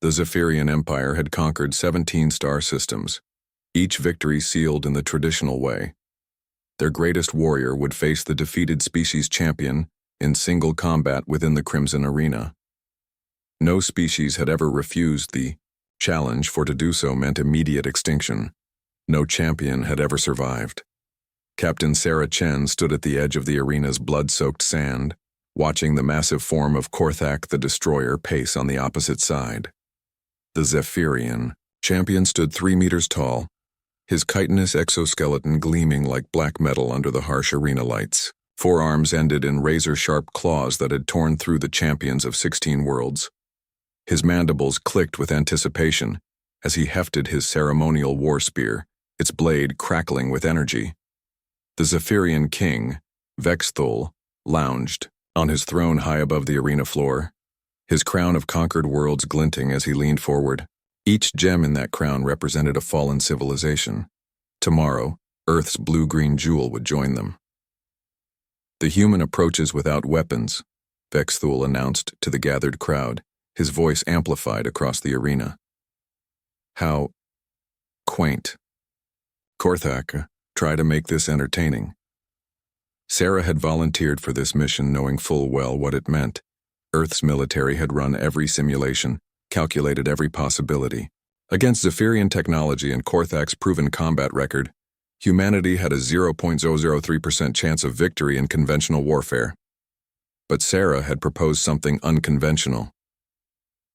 The Zephyrian Empire had conquered 17 star systems, each victory sealed in the traditional way. Their greatest warrior would face the defeated species champion in single combat within the Crimson Arena. No species had ever refused the challenge, for to do so meant immediate extinction. No champion had ever survived. Captain Sarah Chen stood at the edge of the arena's blood-soaked sand, watching the massive form of Korthak the Destroyer pace on the opposite side. The Zephyrian champion stood 3 meters tall, his chitinous exoskeleton gleaming like black metal under the harsh arena lights. Forearms ended in razor-sharp claws that had torn through the champions of 16 worlds. His mandibles clicked with anticipation as he hefted his ceremonial war spear, its blade crackling with energy. The Zephyrian king, Vexthul, lounged on his throne high above the arena floor, his crown of conquered worlds glinting as he leaned forward. Each gem in that crown represented a fallen civilization. Tomorrow, Earth's blue-green jewel would join them. The human approaches without weapons, Vexthul announced to the gathered crowd, his voice amplified across the arena. How quaint. Korthak, try to make this entertaining. Sarah had volunteered for this mission knowing full well what it meant. Earth's military had run every simulation, calculated every possibility. Against Zephyrian technology and Korthak's proven combat record, humanity had a 0.003% chance of victory in conventional warfare. But Sarah had proposed something unconventional.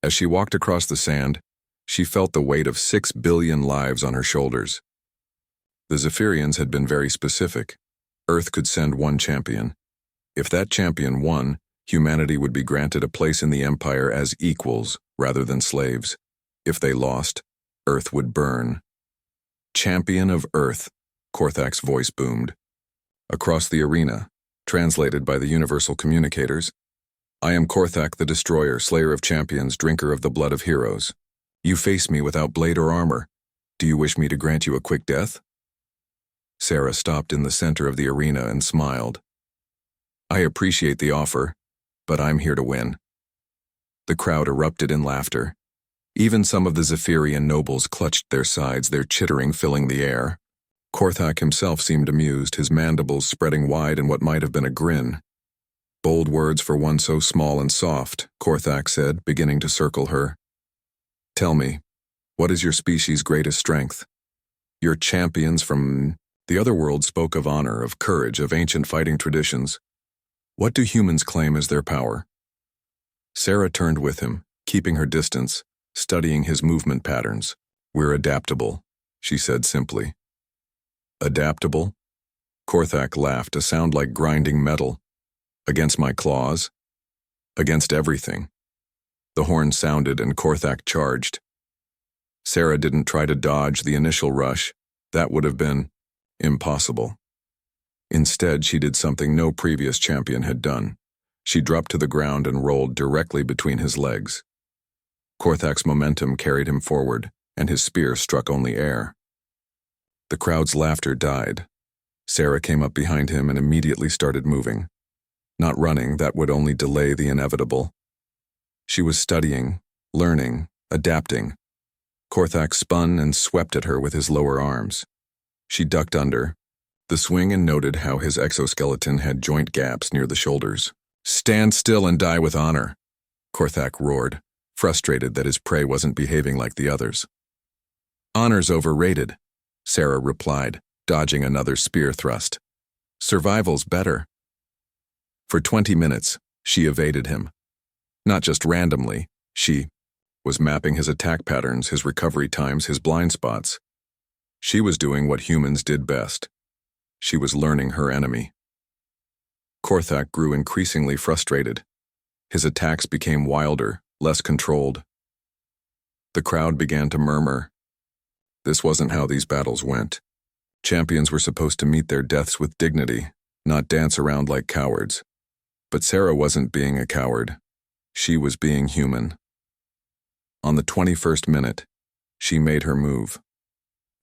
As she walked across the sand, she felt the weight of 6 billion lives on her shoulders. The Zephyrians had been very specific. Earth could send one champion. If that champion won, humanity would be granted a place in the Empire as equals rather than slaves. If they lost, Earth would burn. Champion of Earth, Korthak's voice boomed. Across the arena, translated by the universal communicators, I am Korthak the Destroyer, slayer of champions, drinker of the blood of heroes. You face me without blade or armor. Do you wish me to grant you a quick death? Sarah stopped in the center of the arena and smiled. I appreciate the offer, but I'm here to win. The crowd erupted in laughter. Even some of the Zephyrian nobles clutched their sides, their chittering filling the air. Korthak himself seemed amused, his mandibles spreading wide in what might have been a grin. Bold words for one so small and soft, Korthak said, beginning to circle her. Tell me, what is your species' greatest strength? Your champions from the other world spoke of honor, of courage, of ancient fighting traditions. What do humans claim as their power? Sarah turned with him, keeping her distance, studying his movement patterns. We're adaptable, she said simply. Adaptable? Korthak laughed, a sound like grinding metal. Against my claws? Against everything. The horn sounded and Korthak charged. Sarah didn't try to dodge the initial rush. That would have been impossible. Instead, she did something no previous champion had done. She dropped to the ground and rolled directly between his legs. Korthak's momentum carried him forward, and his spear struck only air. The crowd's laughter died. Sarah came up behind him and immediately started moving. Not running, that would only delay the inevitable. She was studying, learning, adapting. Korthak spun and swept at her with his lower arms. She ducked under the swing and noted how his exoskeleton had joint gaps near the shoulders. Stand still and die with honor, Korthak roared, frustrated that his prey wasn't behaving like the others. Honor's overrated, Sarah replied, dodging another spear thrust. Survival's better. For 20 minutes, she evaded him. Not just randomly, she was mapping his attack patterns, his recovery times, his blind spots. She was doing what humans did best. She was learning her enemy. Korthak grew increasingly frustrated. His attacks became wilder, less controlled. The crowd began to murmur. This wasn't how these battles went. Champions were supposed to meet their deaths with dignity, not dance around like cowards. But Sarah wasn't being a coward. She was being human. On the 21st minute, she made her move.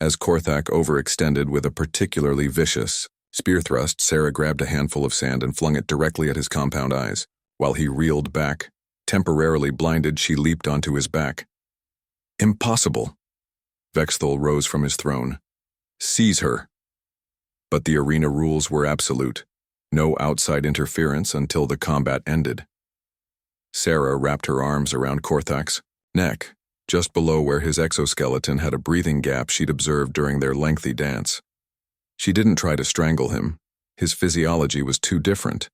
As Korthak overextended with a particularly vicious spear thrust, Sarah grabbed a handful of sand and flung it directly at his compound eyes. While he reeled back, temporarily blinded, she leaped onto his back. Impossible. Vexthul rose from his throne. Seize her. But the arena rules were absolute. No outside interference until the combat ended. Sarah wrapped her arms around Korthak's neck, just below where his exoskeleton had a breathing gap she'd observed during their lengthy dance. She didn't try to strangle him. His physiology was too different.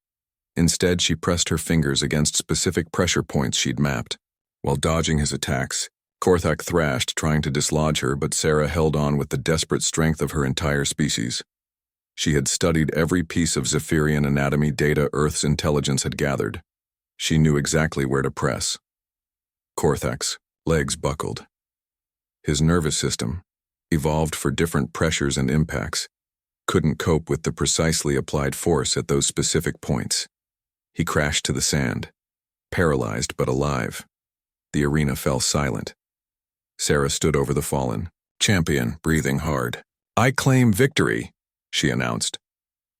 Instead, she pressed her fingers against specific pressure points she'd mapped. While dodging his attacks, Korthak thrashed, trying to dislodge her, but Sarah held on with the desperate strength of her entire species. She had studied every piece of Zephyrian anatomy data Earth's intelligence had gathered. She knew exactly where to press. Korthak's legs buckled. His nervous system, evolved for different pressures and impacts, couldn't cope with the precisely applied force at those specific points. He crashed to the sand, paralyzed but alive. The arena fell silent. Sarah stood over the fallen champion, breathing hard. "I claim victory," she announced.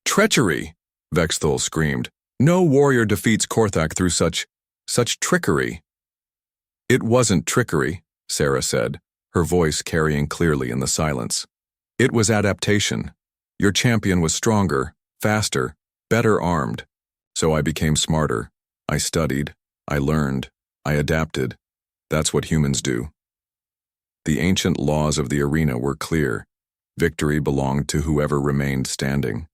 "Treachery!" Vexthul screamed. "No warrior defeats Korthak through such trickery." "It wasn't trickery," Sarah said, her voice carrying clearly in the silence. "It was adaptation. Your champion was stronger, faster, better armed. So I became smarter. I studied, I learned, I adapted. That's what humans do." The ancient laws of the arena were clear. Victory belonged to whoever remained standing.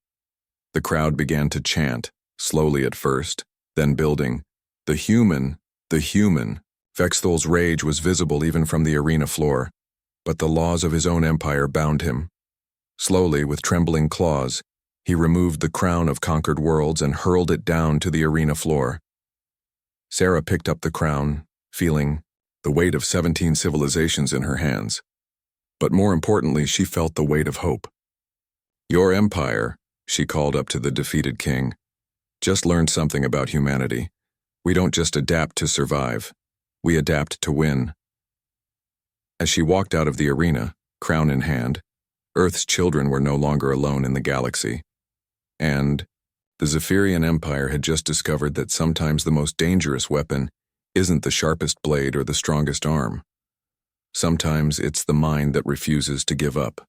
The crowd began to chant, slowly at first, then building, "The human, the human." Vexthul's rage was visible even from the arena floor, but the laws of his own empire bound him. Slowly, with trembling claws, he removed the crown of conquered worlds and hurled it down to the arena floor. Sarah picked up the crown, feeling the weight of 17 civilizations in her hands. But more importantly, she felt the weight of hope. "Your empire," she called up to the defeated king, "just learned something about humanity. We don't just adapt to survive. We adapt to win." As she walked out of the arena, crown in hand, Earth's children were no longer alone in the galaxy. And the Zephyrian Empire had just discovered that sometimes the most dangerous weapon isn't the sharpest blade or the strongest arm. Sometimes it's the mind that refuses to give up.